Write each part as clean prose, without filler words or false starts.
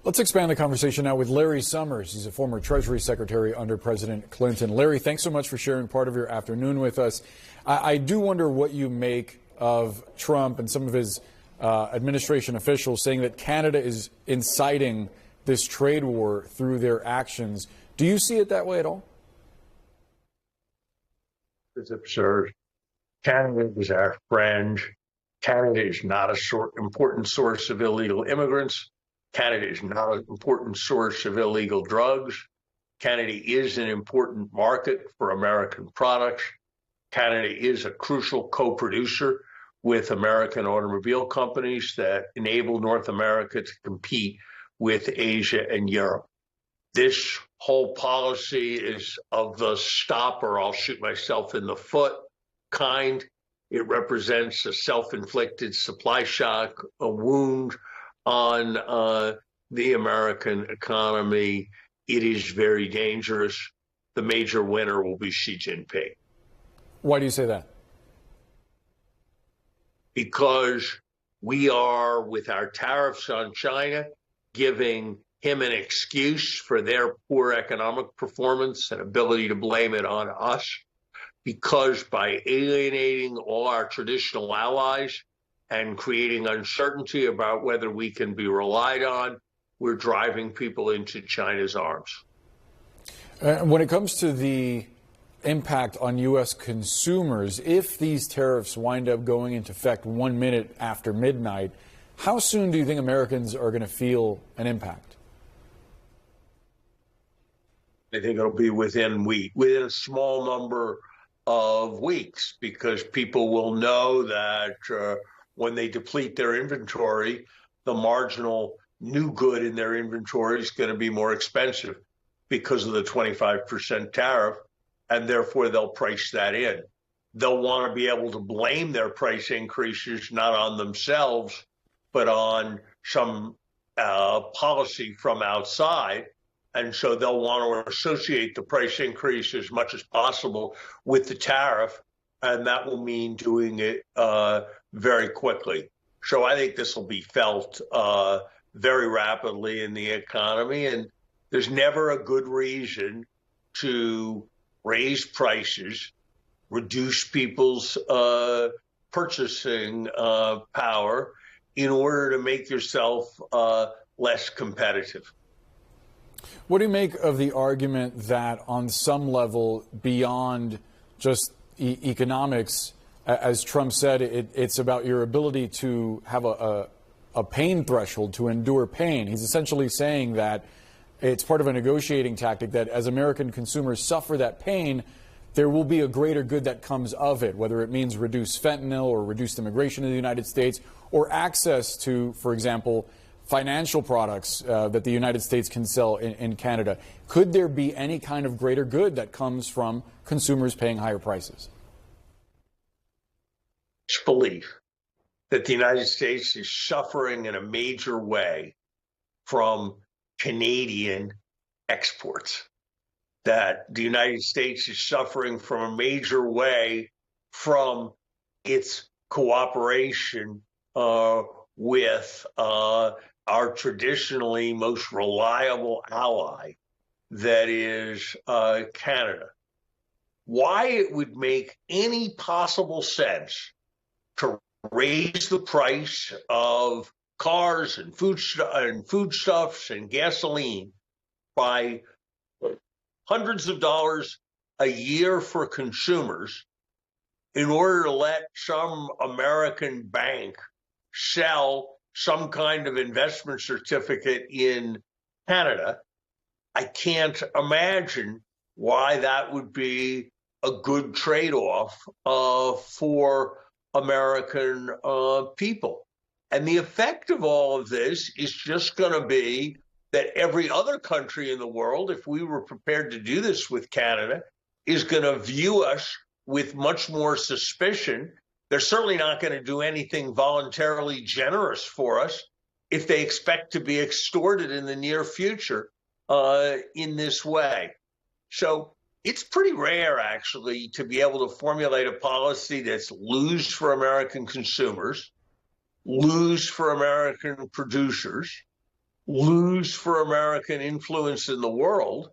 Let's expand the conversation now with Larry Summers. He's a former Treasury Secretary under President Clinton. Larry, thanks so much for sharing part of your afternoon with us. I do wonder what you make of Trump and some of his administration officials saying that Canada is inciting this trade war through their actions. Do you see it that way at all? It's absurd. Canada is our friend. Canada is not an important source of illegal immigrants. Canada is not an important source of illegal drugs. Canada is an important market for American products. Canada is a crucial co-producer with American automobile companies that enable North America to compete with Asia and Europe. This whole policy is of the stop or I'll shoot myself in the foot kind. It represents a self-inflicted supply shock, a wound on the American economy. It is very dangerous. The major winner will be Xi Jinping. Why do you say that? Because we are, with our tariffs on China, giving him an excuse for their poor economic performance and ability to blame it on us. Because by alienating all our traditional allies and creating uncertainty about whether we can be relied on, we're driving people into China's arms. When it comes to the impact on U.S. consumers, if these tariffs wind up going into effect 1 minute after midnight, how soon do you think Americans are going to feel an impact? I think it'll be within a small number of weeks, because people will know that when they deplete their inventory, the marginal new good in their inventory is going to be more expensive because of the 25% tariff, and therefore they'll price that in. They'll want to be able to blame their price increases not on themselves, but on some policy from outside. And so they'll want to associate the price increase as much as possible with the tariff, and that will mean doing it very quickly. So I think this will be felt very rapidly in the economy, and there's never a good reason to raise prices, reduce people's purchasing power in order to make yourself less competitive. What do you make of the argument that on some level, beyond just economics, as Trump said, it's about your ability to have a pain threshold, to endure pain? He's essentially saying that it's part of a negotiating tactic that as American consumers suffer that pain, there will be a greater good that comes of it, whether it means reduced fentanyl or reduced immigration to the United States or access to, for example, financial products that the United States can sell in Canada. Could there be any kind of greater good that comes from consumers paying higher prices? It's belief that the United States is suffering in a major way from Canadian exports, that the United States is suffering from a major way from its cooperation with our traditionally most reliable ally, that is Canada. Why it would make any possible sense to raise the price of cars and foodstuffs and gasoline by hundreds of dollars a year for consumers in order to let some American bank sell some kind of investment certificate in Canada, I can't imagine why that would be a good trade-off for American people. And the effect of all of this is just going to be that every other country in the world, if we were prepared to do this with Canada, is going to view us with much more suspicion. They're certainly not going to do anything voluntarily generous for us if they expect to be extorted in the near future in this way. So it's pretty rare, actually, to be able to formulate a policy that's lose for American consumers, lose for American producers, lose for American influence in the world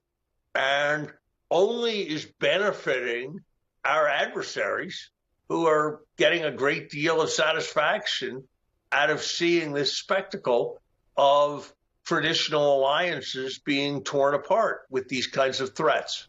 and only is benefiting our adversaries who are getting a great deal of satisfaction out of seeing this spectacle of traditional alliances being torn apart with these kinds of threats.